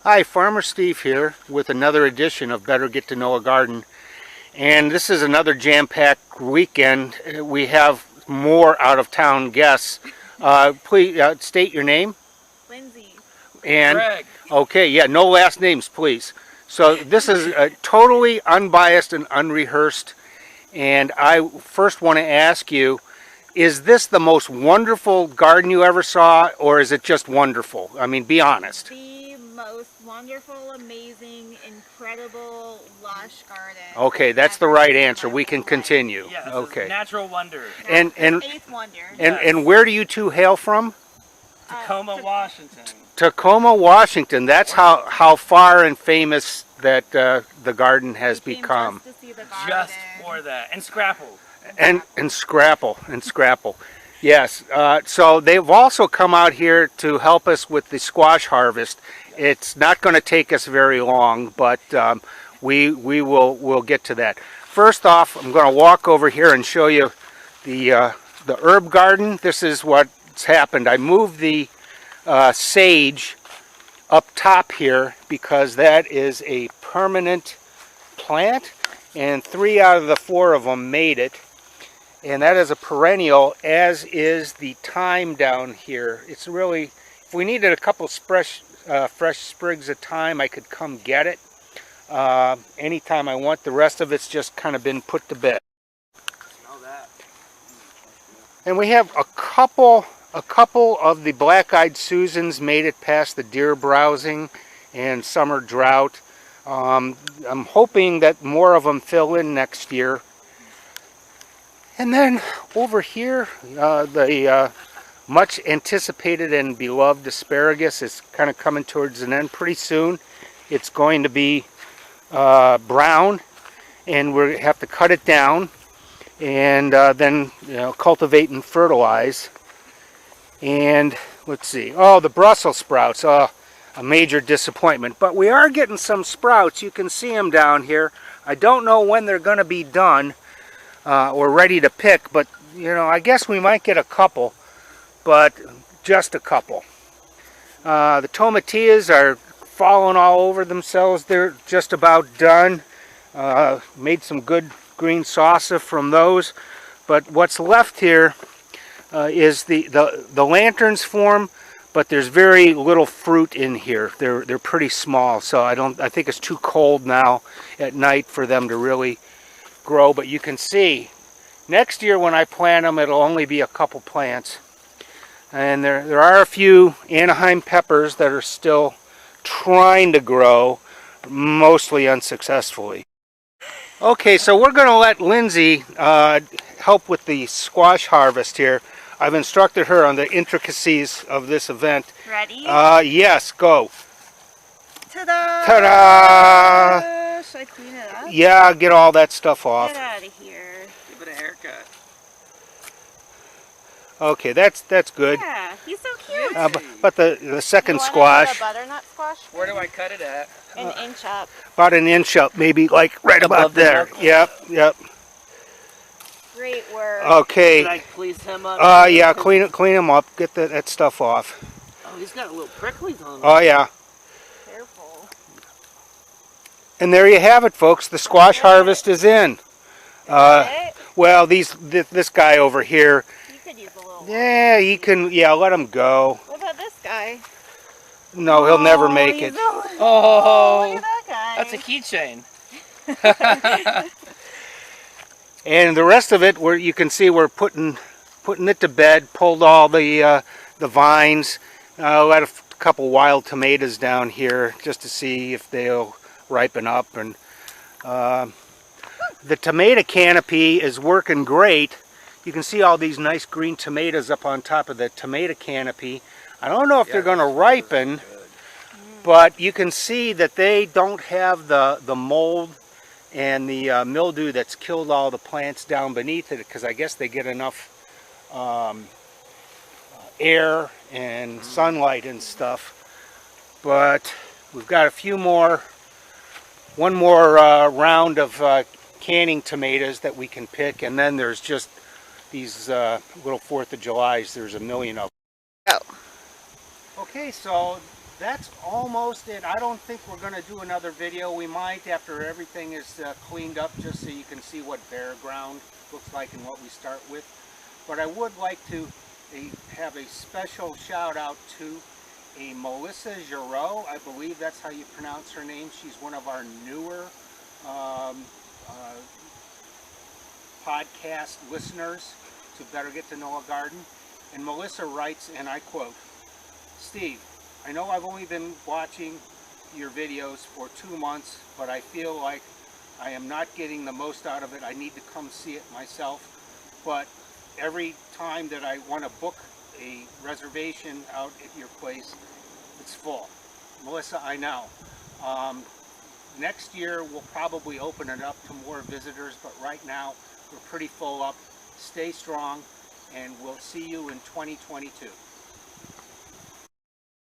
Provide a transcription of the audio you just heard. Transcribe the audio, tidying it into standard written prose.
Hi, Farmer Steve here with another edition of Better Get to Know a Garden. And this is another jam-packed weekend. We have more out-of-town guests. Please state your name. Lindsay. And Greg. okay, yeah, no last names, please. So this is totally unbiased and unrehearsed. And I first want to ask you, is this the most wonderful garden you ever saw, or is it just wonderful? I mean, be honest. The most wonderful, amazing, incredible, lush garden. Okay, that's the right answer. We can continue. Yes, Okay. natural wonder. And Eighth wonder. and where do you two hail from? Tacoma, Washington. Tacoma, Washington. That's how far and famous that the garden has We came become. just to see the garden. Just for that. And Scrapple. And scrapple. Yes. So they've also come out here to help us with the squash harvest. It's not going to take us very long, but we'll get to that. First off, I'm going to walk over here and show you the herb garden. This is what's happened. I moved the sage up top here because that is a permanent plant, and 3 out of the 4 of them made it. And that is a perennial, as is the thyme down here. It's really, if we needed a couple fresh sprigs of thyme, I could come get it anytime I want. The rest of it's just kind of been put to bed. Smell that. And we have a couple of the black-eyed Susans made it past the deer browsing and summer drought. I'm hoping that more of them fill in next year. And then over here, the much anticipated and beloved asparagus is kind of coming towards an end pretty soon. It's going to be brown, and we have to cut it down and then cultivate and fertilize. And let's see, oh, the Brussels sprouts, a major disappointment. But we are getting some sprouts. You can see them down here. I don't know when they're going to be done. Or ready to pick, but I guess we might get a couple, but just a couple. The tomatillas are falling all over themselves. They're just about done. Made some good green salsa from those, but what's left here is the lanterns form, but there's very little fruit in here. They're pretty small, so I think it's too cold now at night for them to really grow. But you can see next year when I plant them, it'll only be a couple plants. And there are a few Anaheim peppers that are still trying to grow, mostly unsuccessfully. Okay, so we're going to let Lindsay help with the squash harvest here. I've instructed her on the intricacies of this event. Ready? Yes, go. Ta-da! Ta-da! Should I clean it up? Yeah, get all that stuff off. Get out of here. Give it a haircut. Okay, that's good. Yeah, he's so cute. But the second You want squash, a butternut squash? Where do I cut it at? An inch up. about an inch up, maybe like right about Above the there. knuckle. Yep. Great work. Should Okay. I please him up? Yeah, clean him up. Get that stuff off. Oh, he's got a little pricklies on him. Oh yeah. Careful. And there you have it, folks. The squash harvest is in. Right? Well, this guy over here, You could use a little one. yeah, he can. Yeah, let him go. What about this guy? No, he'll never make he's it. Oh, look at that guy. That's a keychain. And the rest of it, where you can see, we're putting it to bed. Pulled all the vines. Let a couple wild tomatoes down here just to see if they'll ripen up. And the tomato canopy is working great. You can see all these nice green tomatoes up on top of the tomato canopy. I don't know if they're going to ripen, but you can see that they don't have the mold and the mildew that's killed all the plants down beneath it, because I guess they get enough air and sunlight and stuff. But we've got one more round of canning tomatoes that we can pick, and then there's just these little 4th of Julys. There's a million of them. Oh. Okay, so that's almost it. I don't think we're going to do another video. We might after everything is cleaned up, just so you can see what bare ground looks like and what we start with. But I would like to have a special shout out to a Melissa Giroux. I believe that's how you pronounce her name. She's one of our newer podcast listeners to Better Get to Know a Garden. And Melissa writes, and I quote, "Steve, I know I've only been watching your videos for 2 months, but I feel like I am not getting the most out of it. I need to come see it myself. But every time that I want to book a reservation out at your place, it's full." Melissa, I know. Next year we'll probably open it up to more visitors, but right now we're pretty full up. Stay strong, and we'll see you in 2022.